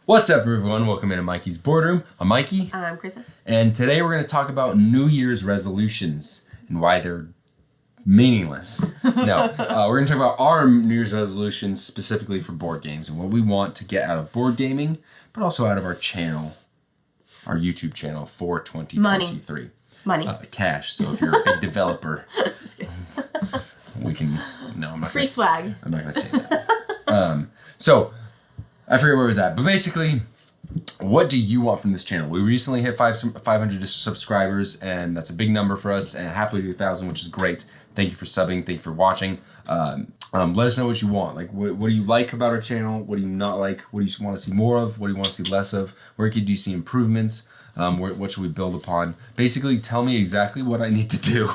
What's up, everyone? Welcome into Mikey's Boardroom. I'm Mikey. I'm Krista. And today we're going to talk about New Year's resolutions and why they're meaningless. No, we're going to talk about our New Year's resolutions specifically for board games and what we want to get out of board gaming, but also out of our channel, our YouTube channel for 2023. Money. Cash. So if you're a big developer, Just kidding. we can. No, I'm not. Free swag. I'm not going to say that. So. I forget where it was at, but basically, what do you want from this channel? We recently hit 500 subscribers, and that's a big number for us, and halfway to 1,000, which is great. Thank you for subbing. Thank you for watching. Let us know what you want. Like, what do you like about our channel? What do you not like? What do you want to see more of? What do you want to see less of? Where could you see improvements? What should we build upon? Basically, tell me exactly what I need to do.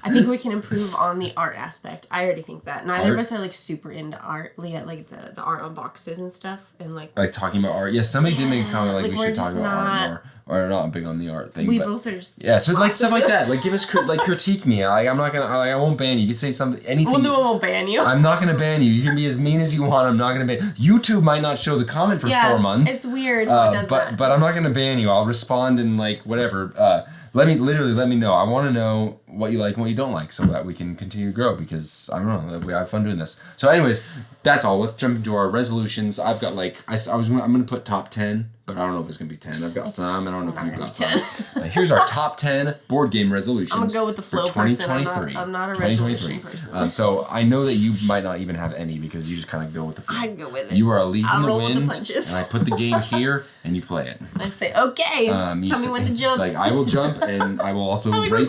I think we can improve on the art aspect. I already think that. Neither of us are like super into art, like the art on boxes and stuff, and like talking about art. Yeah, somebody did make a comment like we should talk about art more. Or not big on the art thing. We both are just so like stuff like that. Like give us critique me. I'm not gonna. I won't ban you. You can say something, anything. Well, no one won't ban you. I'm not gonna ban you. You can be as mean as you want. I'm not gonna ban. YouTube might not show the comment for 4 months. It's weird. Who does that? But I'm not gonna ban you. I'll respond and like whatever. Let me know. I want to know what you like and what you don't like, so that we can continue to grow. Because I don't know, we have fun doing this. So, anyways, that's all. Let's jump into our resolutions. I've got like I'm gonna put top 10. But I don't know if it's going to be 10. I've got some. I don't know if you've got some. Here's our top 10 board game resolutions. I'm going to go with the flow for 2023. I'm not a resolution person. So I know that you might not even have any because you just kind of go with the flow. I go with it. You are a leaf in the wind. With the punches. And I put the game here and you play it. I say, okay, tell me when to jump. Like, I will jump and I will also rate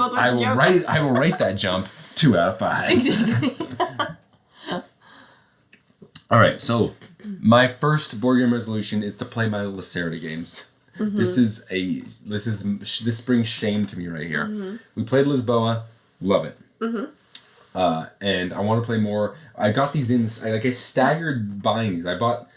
that jump 2 out of 5. Exactly. All right, so my first board game resolution is to play my Lacerda games. Mm-hmm. This brings shame to me right here. Mm-hmm. We played Lisboa, love it. Mm-hmm. And I want to play more. I got these I staggered buying these. I bought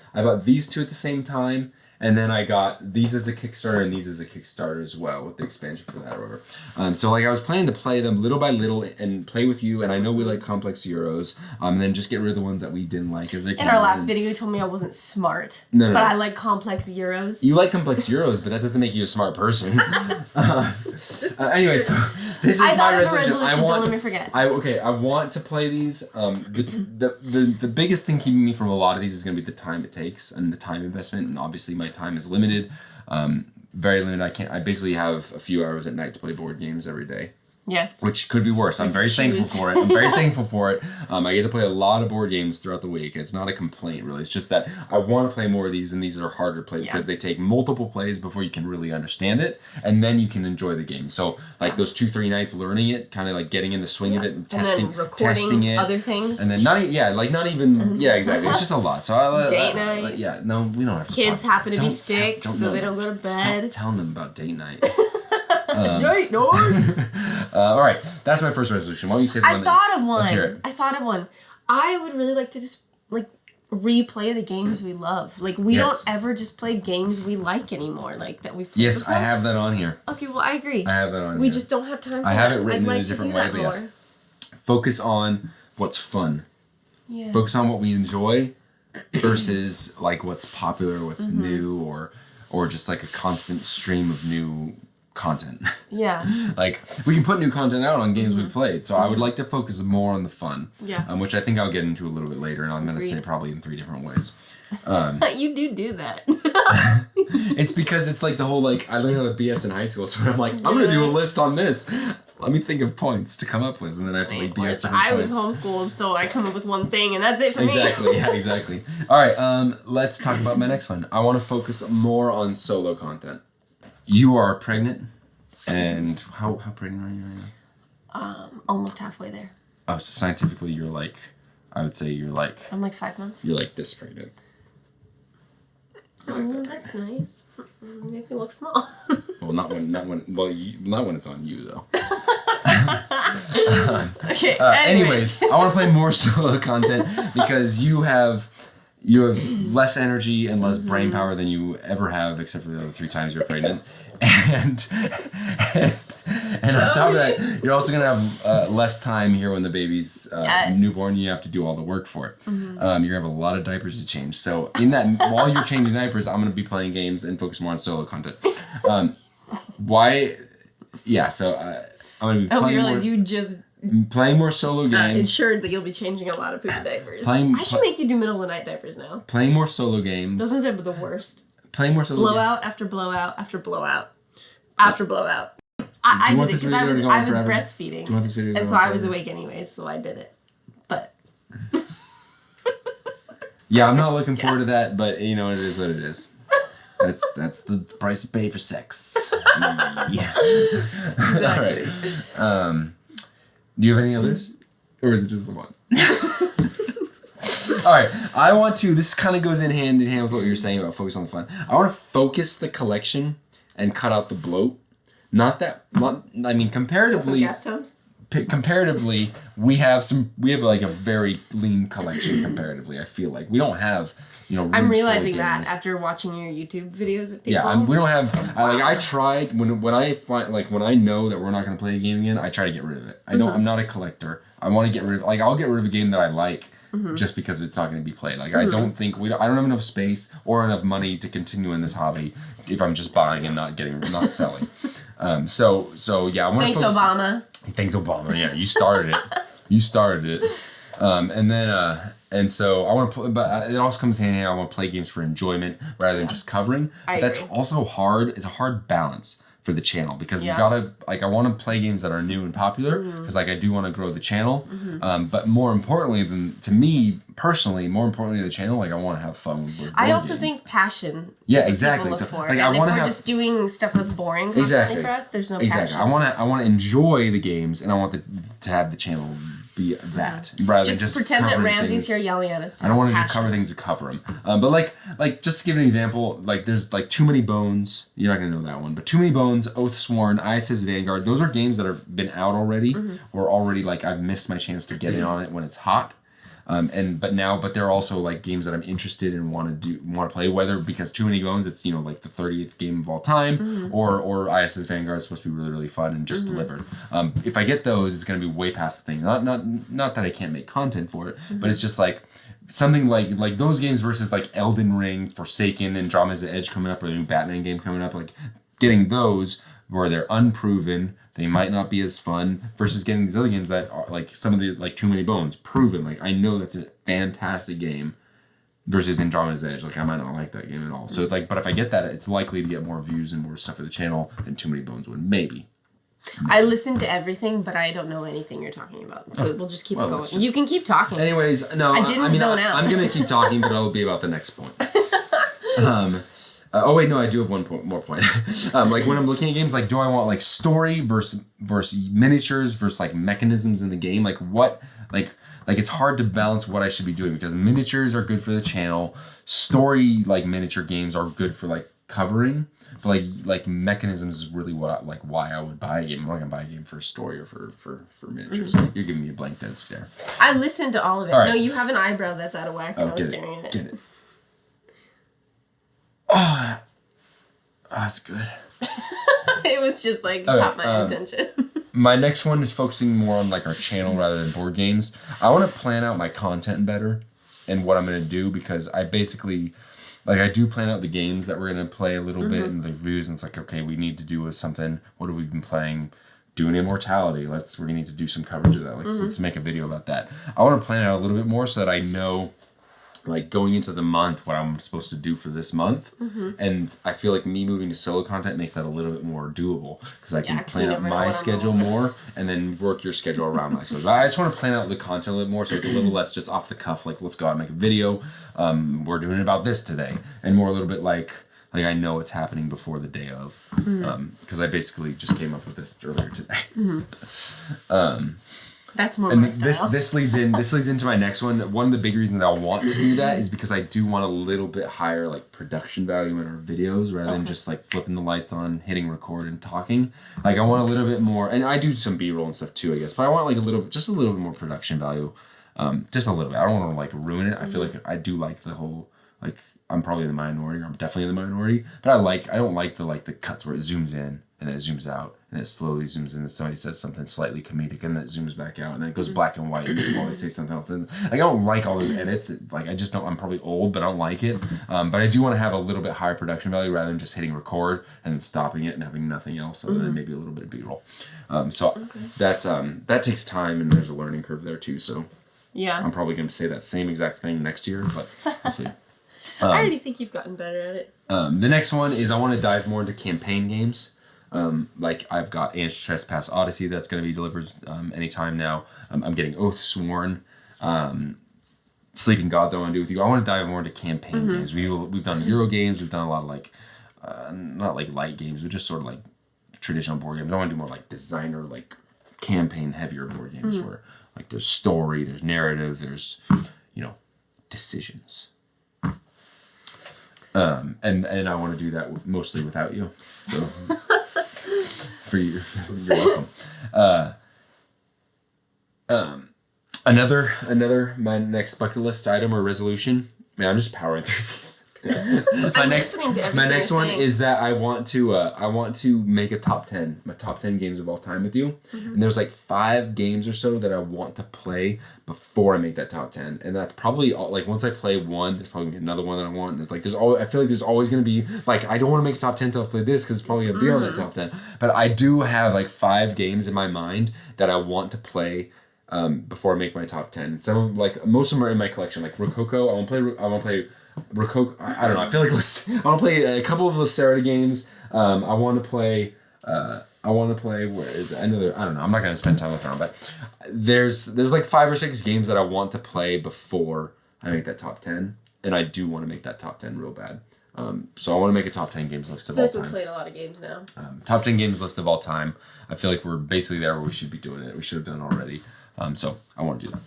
these two at the same time. And then I got these as a Kickstarter and these as a Kickstarter as well with the expansion for that or whatever. So like I was planning to play them little by little and play with you. And I know we like complex Euros. And then just get rid of the ones that we didn't like as they came. In our last video, you told me I wasn't smart. No. But I like complex Euros. You like complex Euros, but that doesn't make you a smart person. Anyway, so this is my resolution. Don't let me forget. I want to play these. The biggest thing keeping me from a lot of these is going to be the time it takes and the time investment, and obviously my time is limited, very limited. I basically have a few hours at night to play board games every day. Yes. Which could be worse. I'm very thankful for it. I get to play a lot of board games throughout the week. It's not a complaint, really. It's just that I want to play more of these, and these are harder to play because they take multiple plays before you can really understand it, and then you can enjoy the game. So, like those 2-3 nights learning it, kind of like getting in the swing of it and testing it. Other things. And then not even exactly. It's just a lot. So date night. No, we don't have to. Kids happen to be sick, so they don't go to bed. Stop telling them about date night. Date night. All right, that's my first resolution. Why don't you say the one? I thought of one. Let's hear it. I thought of one. I would really like to just replay the games we love. Like we don't ever just play games we like anymore. Like that we've. Yes, before. I have that on here. Okay, well I agree. I have that on here. We just don't have time for I have it written in a different way, but yes. Focus on what's fun. Yeah. Focus on what we enjoy versus like what's popular, what's new, or just like a constant stream of new content. Yeah. Like we can put new content out on games we've played, so I would like to focus more on the fun. Yeah. Which I think I'll get into a little bit later, and I'm going to say probably in 3 different ways. You do that. It's because it's like the whole like I learned how to BS in high school, so I'm like I'm going to do a list on this. Let me think of points to come up with, and then I have to like BS different I was homeschooled, so I come up with one thing, and that's it for me. Exactly. Yeah. Exactly. All right. Let's talk about my next one. I want to focus more on solo content. You are pregnant, and how pregnant are you right now? Almost halfway there. Oh, so scientifically, you're like, I would say you're like. I'm like 5 months. You're like this pregnant. That's nice. Make me look small. Well, not when it's on you though. Okay. Anyways, I want to play more solo content because you have You have less energy and less brain power than you ever have, except for the other 3 times you're pregnant. And on top of that, you're also gonna have less time here when the baby's newborn. You have to do all the work for it. You're gonna have a lot of diapers to change. So in that, while you're changing diapers, I'm gonna be playing games and focus more on solo content. Why? Yeah. So I'm gonna be. I realize you just. Playing more solo games. Ensured that you'll be changing a lot of poop diapers. I should make you do middle of the night diapers now. Playing more solo games. Those ones are the worst. Playing more solo blowout after blowout after blowout after blowout. I did it because I was breastfeeding. And so I was awake anyways, so I did it. But yeah, I'm not looking forward to that, but it is what it is. That's the price you pay for sex. Yeah. Exactly. All right. Do you have any others? Or is it just the one? All right. This kind of goes hand in hand with what you were saying about focus on the fun. I want to focus the collection and cut out the bloat. Comparatively. Comparatively, we have like a very lean collection comparatively. I feel like we don't have, I'm realizing that after watching your YouTube videos of people. Yeah, we don't have. I tried when I find when I know that we're not going to play a game again, I try to get rid of it. I don't. I'm not a collector. I want to get rid of. I'll get rid of a game that I like. Just because it's not going to be played. I don't think I don't have enough space or enough money to continue in this hobby if I'm just buying and not selling. So yeah, I want to focus. Thanks, Obama. Thanks, Obama. Yeah, you started it. And so I want to play, but it also comes hand in hand. I want to play games for enjoyment rather than just covering. But that's also hard. It's a hard balance for the channel because you gotta I want to play games that are new and popular because I do want to grow the channel. But more importantly to me personally, more importantly to the channel, I want to have fun with I also think passion. Yeah, exactly. So I want to just doing stuff that's boring constantly for us. There's no passion. I want to enjoy the games and I want to have the channel be that rather than just pretend that Ramsey's here yelling at us. I don't want to just cover things to cover them. But just to give an example, there's Too Many Bones. You're not gonna know that one, but Too Many Bones, Oathsworn, ISS Vanguard. Those are games that have been out already, or already I've missed my chance to get in on it when it's hot. But they're also games that I'm interested in want to play, whether because Too Many Bones it's the 30th game of all time or ISS Vanguard is supposed to be really really fun and just delivered. If I get those, it's gonna be way past the thing. Not that I can't make content for it, but it's just something like those games versus Elden Ring, Forsaken, Andromeda's Edge coming up, or the new Batman game coming up. Getting those where they're unproven. They might not be as fun versus getting these other games that are some of the Too Many Bones proven. I know that's a fantastic game versus Andromeda's Edge. I might not like that game at all. So it's but if I get that, it's likely to get more views and more stuff for the channel than Too Many Bones would. Maybe. I listen to everything, but I don't know anything you're talking about. So we'll just keep it going. You can keep talking. Anyways, no. I didn't zone out. I'm gonna keep talking, but it'll be about the next point. Oh wait, no, I do have one more point. When I'm looking at games, do I want story versus miniatures versus mechanisms in the game? It's hard to balance what I should be doing because miniatures are good for the channel. Story miniature games are good for covering. But mechanisms is really what why I would buy a game. I'm not gonna buy a game for a story or for miniatures. You're giving me a blank dead stare. I listened to all of it. All right. No, you have an eyebrow that's out of whack and I was staring at it. Get it. Oh, that's good. It was just caught my attention. My next one is focusing more on our channel rather than board games. I want to plan out my content better and what I'm going to do because I basically I do plan out the games that we're going to play a little bit and the reviews and it's okay, we need to do something. What have we been playing? Doing Immortality. We're going to need to do some coverage of that. Let's make a video about that. I want to plan it out a little bit more so that I know going into the month what I'm supposed to do for this month. And I feel me moving to solo content makes that a little bit more doable because I can plan out my schedule more and then work your schedule around my schedule. I just want to plan out the content a little more so it's a little less just off the cuff, let's go out and make a video. We're doing about this today. And more a little bit I know what's happening before the day of. Because I basically just came up with this earlier today. That's more my style. This leads into my next one. One of the big reasons I want to do that is because I do want a little bit higher production value in our videos rather than just flipping the lights on, hitting record and talking. I want a little bit more, and I do some B-roll and stuff too, I guess. But I want a little bit more production value Just a little bit. I don't want to like ruin it. I feel like I do like the whole like I'm probably in the minority, or I'm definitely in the minority. But I don't like the cuts where it zooms in and then it zooms out and it slowly zooms in and somebody says something slightly comedic and then it zooms back out and then it goes black and white and they say something else. And like I don't like all those edits. Like I just don't. I'm probably old, but I don't like it. But I do want to have a little bit higher production value rather than just hitting record and then stopping it and having nothing else other than maybe a little bit of B-roll. That's that takes time and there's a learning curve there too. So yeah, I'm probably going to say that same exact thing next year, but we'll see. I already think you've gotten better at it. The next one is I want to dive more into campaign games. Like I've got Ants Trespass Odyssey that's going to be delivered anytime now. I'm getting Oathsworn. Sleeping Gods I want to do with you. I want to dive more into campaign games. We've done Euro games. We've done a lot of like, not like light games, but just sort of like traditional board games. I want to do more like designer, like campaign heavier board games where like there's story, there's narrative, there's, decisions. And I want to do that mostly without you. So for you, you're welcome. Another my next bucket list item or resolution. Man, I'm just powering through these. my next one is that I want to make a top 10, my top 10 games of all time with you. And there's like 5 games or so that I want to play before I make that top 10. And that's probably like once I play one, there's probably another one that I want. And it's like I feel like there's always going to be like I don't want to make a top 10 till I play this because it's probably going to be on that top 10. But I do have like 5 games in my mind that I want to play before I make my top 10. Some of like most of them are in my collection. Like Rococo, I want to play Rococo. I don't know. I feel like I want to play a couple of Lacerda games. I want to play. Where is it? I don't know. I'm not gonna spend time looking around, but there's like 5 or 6 games that I want to play before I make that top 10, and I do want to make that top 10 real bad. So I want to make a top 10 games list of all time. We've played a lot of games now. Top 10 games list of all time. I feel like we're basically there where we should be doing it. We should have done it already. So I want to do that.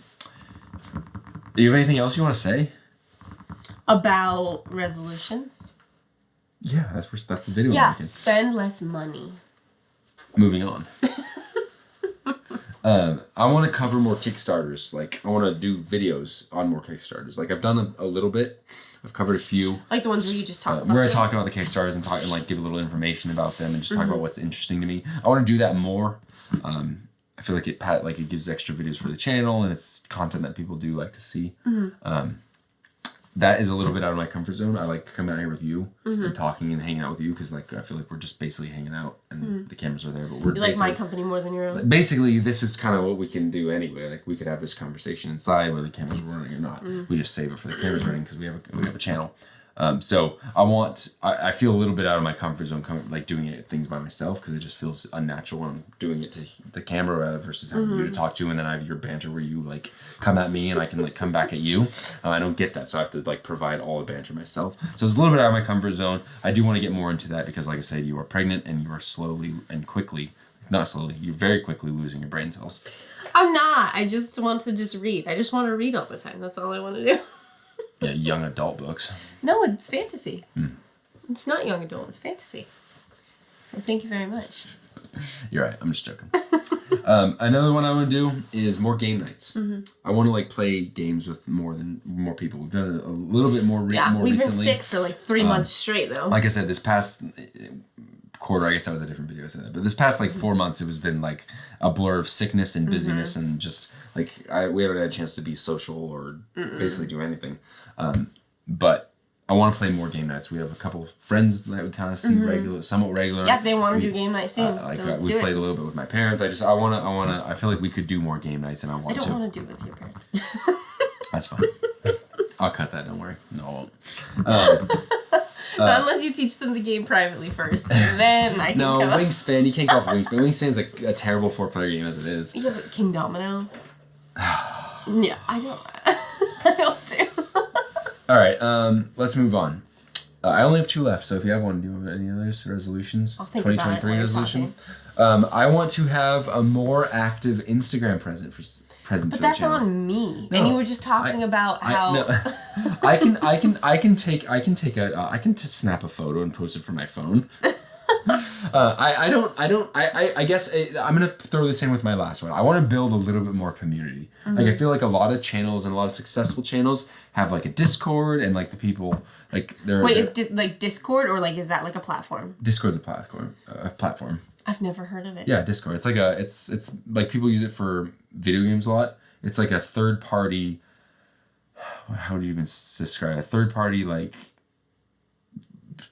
Do you have anything else you want to say? About resolutions? Yeah, that's the video. Yeah, spend less money. Moving on. I want to cover more Kickstarters. Like, I want to do videos on more Kickstarters. Like, I've done a little bit. I've covered a few. Like the ones where you just talk about where I talk about the Kickstarters and talk and like give a little information about them and just talk about what's interesting to me. I want to do that more. I feel like it gives extra videos for the channel and it's content that people do like to see. That is a little bit out of my comfort zone. I like coming out here with you and talking and hanging out with you because like I feel like we're just basically hanging out and the cameras are there. But we're you like my company more than your own. Basically, this is kind of what we can do anyway. Like we could have this conversation inside whether the cameras are running or not. We just save it for the cameras running because we have a channel. So I feel a little bit out of my comfort zone like doing things by myself because it just feels unnatural when I'm doing it to the camera versus having you to talk to and then I have your banter where you like come at me and I can like come back at you. I don't get that, so I have to like provide all the banter myself. So it's a little bit out of my comfort zone. I do want to get more into that because like I said, you are pregnant and you are slowly and quickly, not slowly, you're very quickly losing your brain cells. I'm not. I just want to read. I just want to read all the time. That's all I want to do. Yeah, young adult books. No, it's fantasy. It's not young adult, it's fantasy. So thank you very much. You're right, I'm just joking. Another one I want to do is more game nights. I want to like play games with more people. We've done it a little bit more recently. We've been sick for like 3 months straight though. Like I said, this past quarter, I guess that was a different video I said that, but this past like 4 months, it was been like a blur of sickness and busyness and just like we haven't had a chance to be social or basically do anything. But I want to play more game nights. We have a couple of friends that we kind of see somewhat regular. Yeah, they want to do game night soon. So let's do it. We played a little bit with my parents. I feel like we could do more game nights, and I want to. I don't want to do it with your parents. That's fine. I'll cut that. Don't worry. No, I won't. Unless you teach them the game privately first, then I can. No, Wingspan. You can't go off Wingspan. Wingspan's like a terrible 4-player game as it is. Yeah, but King Domino. Yeah, I don't do. All right, let's move on. I only have 2 left, so if you have one, do you have any others? Resolutions? I'll think 2023 about it resolution? I want to have a more active Instagram presence for the But that's channel. on me. No, and you were just talking about how I can snap a photo and post it from my phone. I guess I'm going to throw this in with my last one. I want to build a little bit more community. Like, I feel like a lot of channels and a lot of successful channels have, like, a Discord and, like, the people, like, they're... Wait, is Discord, or, like, is that, like, a platform? Discord's a platform. I've never heard of it. Yeah, Discord. It's like it's like people use it for video games a lot. It's like a third party... How would you even describe it? A third party, like...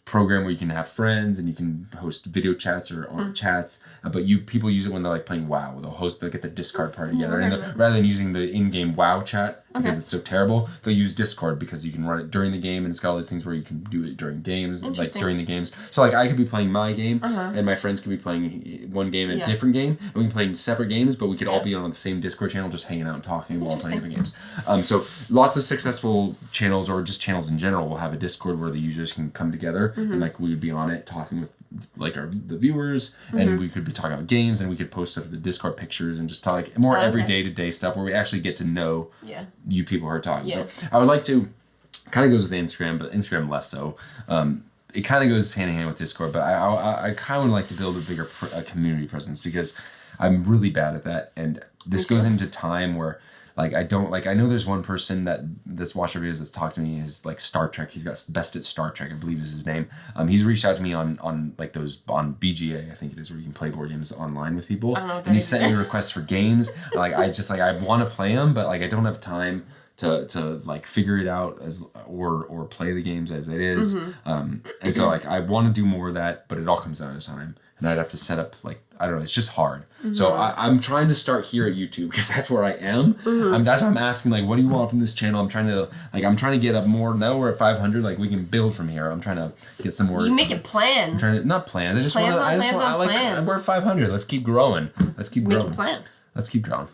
program where you can have friends and you can host video chats or chats, but people use it when they're like playing WoW. They'll get the Discord party together, and rather than using the in-game WoW chat because it's so terrible, they'll use Discord because you can run it during the game, and it's got all these things where you can do it during games, like during the games. So like I could be playing my game, and my friends could be playing one game and a different game, and we can play separate games, but we could all be on the same Discord channel, just hanging out and talking while playing different games. So lots of successful channels, or just channels in general, will have a Discord where the users can come together, and like we would be on it talking with like the viewers, and we could be talking about games, and we could post up the Discord pictures and just talk like more everyday to day stuff where we actually get to know you people who are talking. So I would like to, kind of goes with Instagram, but Instagram less so. It kind of goes hand in hand with Discord, but I kind of would like to build a bigger community presence, because I'm really bad at that, and this goes into time where like I know there's one person that this watcher videos that's talked to me is like Star Trek. He's got Best at Star Trek, I believe is his name. He's reached out to me on like those on BGA, I think it is, where you can play board games online with people. I don't know what that and he is. sent me requests for games. Like I want to play them, but like I don't have time to like figure it out or play the games as it is. And so like I want to do more of that, but it all comes down to time, and I'd have to set up like, I don't know, it's just hard. So I'm trying to start here at YouTube, because that's where I am. That's why I'm asking, like, what do you want from this channel? I'm trying to get up more. Now we're at 500. Like, we can build from here. I'm trying to get some more. You making plans? Not plans. We're at 500. Let's keep growing. Making plans. Let's keep growing.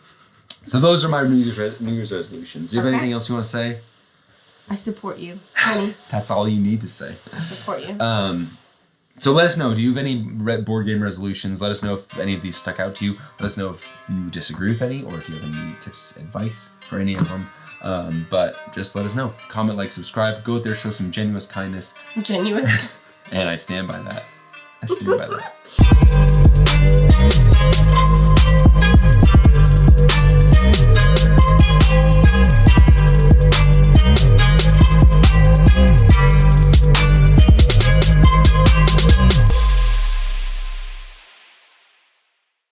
So those are my New Year's resolutions. Do you have anything else you want to say? I support you, honey. That's all you need to say. I support you. So let us know, do you have any board game resolutions? Let us know if any of these stuck out to you. Let us know if you disagree with any, or if you have any tips, advice for any of them. But just let us know. Comment, like, subscribe. Go out there, show some genuine kindness. Genuine. And I stand by that.